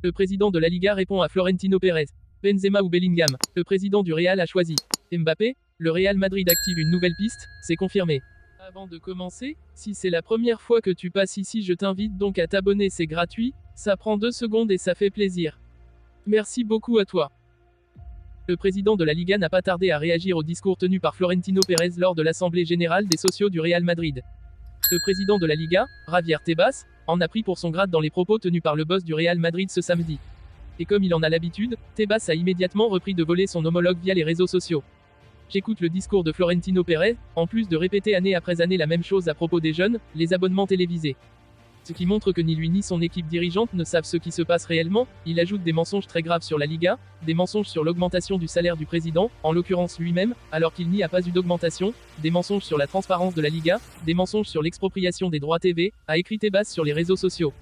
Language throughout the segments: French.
Le président de la Liga répond à Florentino Pérez. Benzema ou Bellingham. Le président du Real a choisi Mbappé. Le Real Madrid active une nouvelle piste, c'est confirmé. Avant de commencer, si c'est la première fois que tu passes ici, je t'invite donc à t'abonner, c'est gratuit, ça prend 2 secondes et ça fait plaisir. Merci beaucoup à toi. Le président de la Liga n'a pas tardé à réagir au discours tenu par Florentino Pérez lors de l'Assemblée générale des socios du Real Madrid. Le président de la Liga, Javier Tebas, en a pris pour son grade dans les propos tenus par le boss du Real Madrid ce samedi. Et comme il en a l'habitude, Tebas a immédiatement repris de voler son homologue via les réseaux sociaux. J'écoute le discours de Florentino Pérez, en plus de répéter année après année la même chose à propos des jeunes, les abonnements télévisés. Ce qui montre que ni lui ni son équipe dirigeante ne savent ce qui se passe réellement. Il ajoute des mensonges très graves sur la Liga, des mensonges sur l'augmentation du salaire du président, en l'occurrence lui-même, alors qu'il n'y a pas eu d'augmentation, des mensonges sur la transparence de la Liga, des mensonges sur l'expropriation des droits TV, a écrit Tebas sur les réseaux sociaux.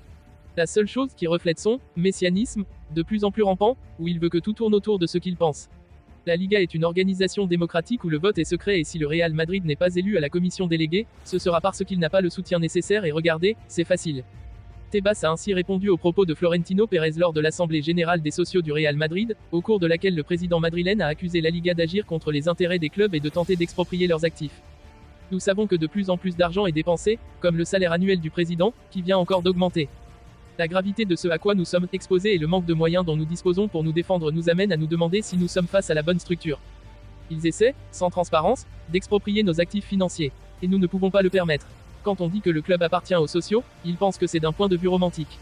La seule chose qui reflète son messianisme, de plus en plus rampant, où il veut que tout tourne autour de ce qu'il pense. La Liga est une organisation démocratique où le vote est secret et si le Real Madrid n'est pas élu à la commission déléguée, ce sera parce qu'il n'a pas le soutien nécessaire et regardez, c'est facile. Tebas a ainsi répondu aux propos de Florentino Pérez lors de l'Assemblée générale des socios du Real Madrid, au cours de laquelle le président madrilène a accusé la Liga d'agir contre les intérêts des clubs et de tenter d'exproprier leurs actifs. Nous savons que de plus en plus d'argent est dépensé, comme le salaire annuel du président, qui vient encore d'augmenter. La gravité de ce à quoi nous sommes exposés et le manque de moyens dont nous disposons pour nous défendre nous amène à nous demander si nous sommes face à la bonne structure. Ils essaient, sans transparence, d'exproprier nos actifs financiers. Et nous ne pouvons pas le permettre. Quand on dit que le club appartient aux sociaux, ils pensent que c'est d'un point de vue romantique.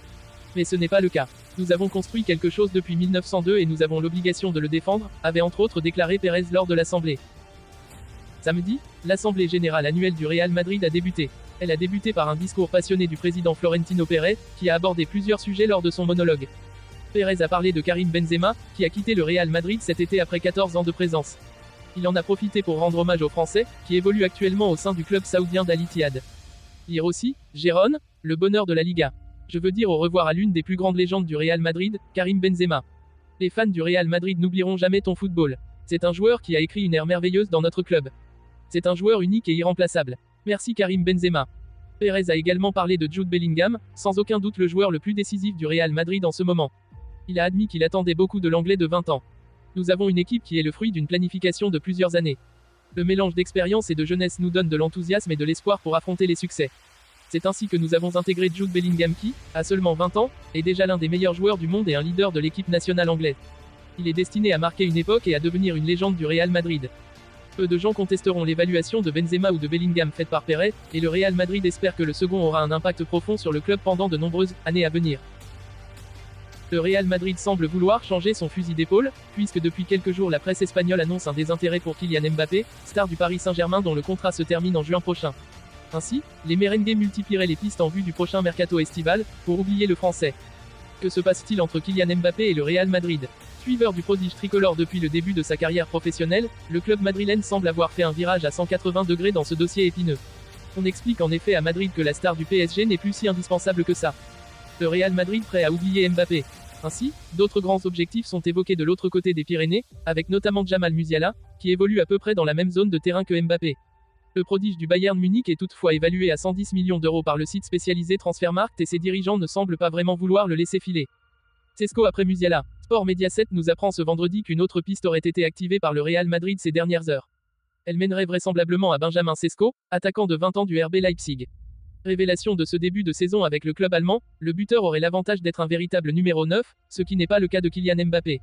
Mais ce n'est pas le cas. Nous avons construit quelque chose depuis 1902 et nous avons l'obligation de le défendre, avait entre autres déclaré Pérez lors de l'Assemblée. Samedi, l'Assemblée générale annuelle du Real Madrid a débuté. Elle a débuté par un discours passionné du président Florentino Pérez, qui a abordé plusieurs sujets lors de son monologue. Pérez a parlé de Karim Benzema, qui a quitté le Real Madrid cet été après 14 ans de présence. Il en a profité pour rendre hommage aux Français, qui évoluent actuellement au sein du club saoudien d'Al Ittihad. Lire aussi, Gérone, le bonheur de la Liga. Je veux dire au revoir à l'une des plus grandes légendes du Real Madrid, Karim Benzema. Les fans du Real Madrid n'oublieront jamais ton football. C'est un joueur qui a écrit une ère merveilleuse dans notre club. C'est un joueur unique et irremplaçable. Merci Karim Benzema. Pérez a également parlé de Jude Bellingham, sans aucun doute le joueur le plus décisif du Real Madrid en ce moment. Il a admis qu'il attendait beaucoup de l'anglais de 20 ans. Nous avons une équipe qui est le fruit d'une planification de plusieurs années. Le mélange d'expérience et de jeunesse nous donne de l'enthousiasme et de l'espoir pour affronter les succès. C'est ainsi que nous avons intégré Jude Bellingham qui, à seulement 20 ans, est déjà l'un des meilleurs joueurs du monde et un leader de l'équipe nationale anglaise. Il est destiné à marquer une époque et à devenir une légende du Real Madrid. Peu de gens contesteront l'évaluation de Benzema ou de Bellingham faite par Pérez, et le Real Madrid espère que le second aura un impact profond sur le club pendant de nombreuses années à venir. Le Real Madrid semble vouloir changer son fusil d'épaule, puisque depuis quelques jours la presse espagnole annonce un désintérêt pour Kylian Mbappé, star du Paris Saint-Germain dont le contrat se termine en juin prochain. Ainsi, les merengues multiplieraient les pistes en vue du prochain mercato estival, pour oublier le français. Que se passe-t-il entre Kylian Mbappé et le Real Madrid ? Suiveur du prodige tricolore depuis le début de sa carrière professionnelle, le club madrilène semble avoir fait un virage à 180 degrés dans ce dossier épineux. On explique en effet à Madrid que la star du PSG n'est plus si indispensable que ça. Le Real Madrid prêt à oublier Mbappé. Ainsi, d'autres grands objectifs sont évoqués de l'autre côté des Pyrénées, avec notamment Jamal Musiala, qui évolue à peu près dans la même zone de terrain que Mbappé. Le prodige du Bayern Munich est toutefois évalué à 110 millions d'euros par le site spécialisé Transfermarkt et ses dirigeants ne semblent pas vraiment vouloir le laisser filer. Sesko après Musiala. Sport Mediaset nous apprend ce vendredi qu'une autre piste aurait été activée par le Real Madrid ces dernières heures. Elle mènerait vraisemblablement à Benjamin Sesko, attaquant de 20 ans du RB Leipzig. Révélation de ce début de saison avec le club allemand, le buteur aurait l'avantage d'être un véritable numéro 9, ce qui n'est pas le cas de Kylian Mbappé.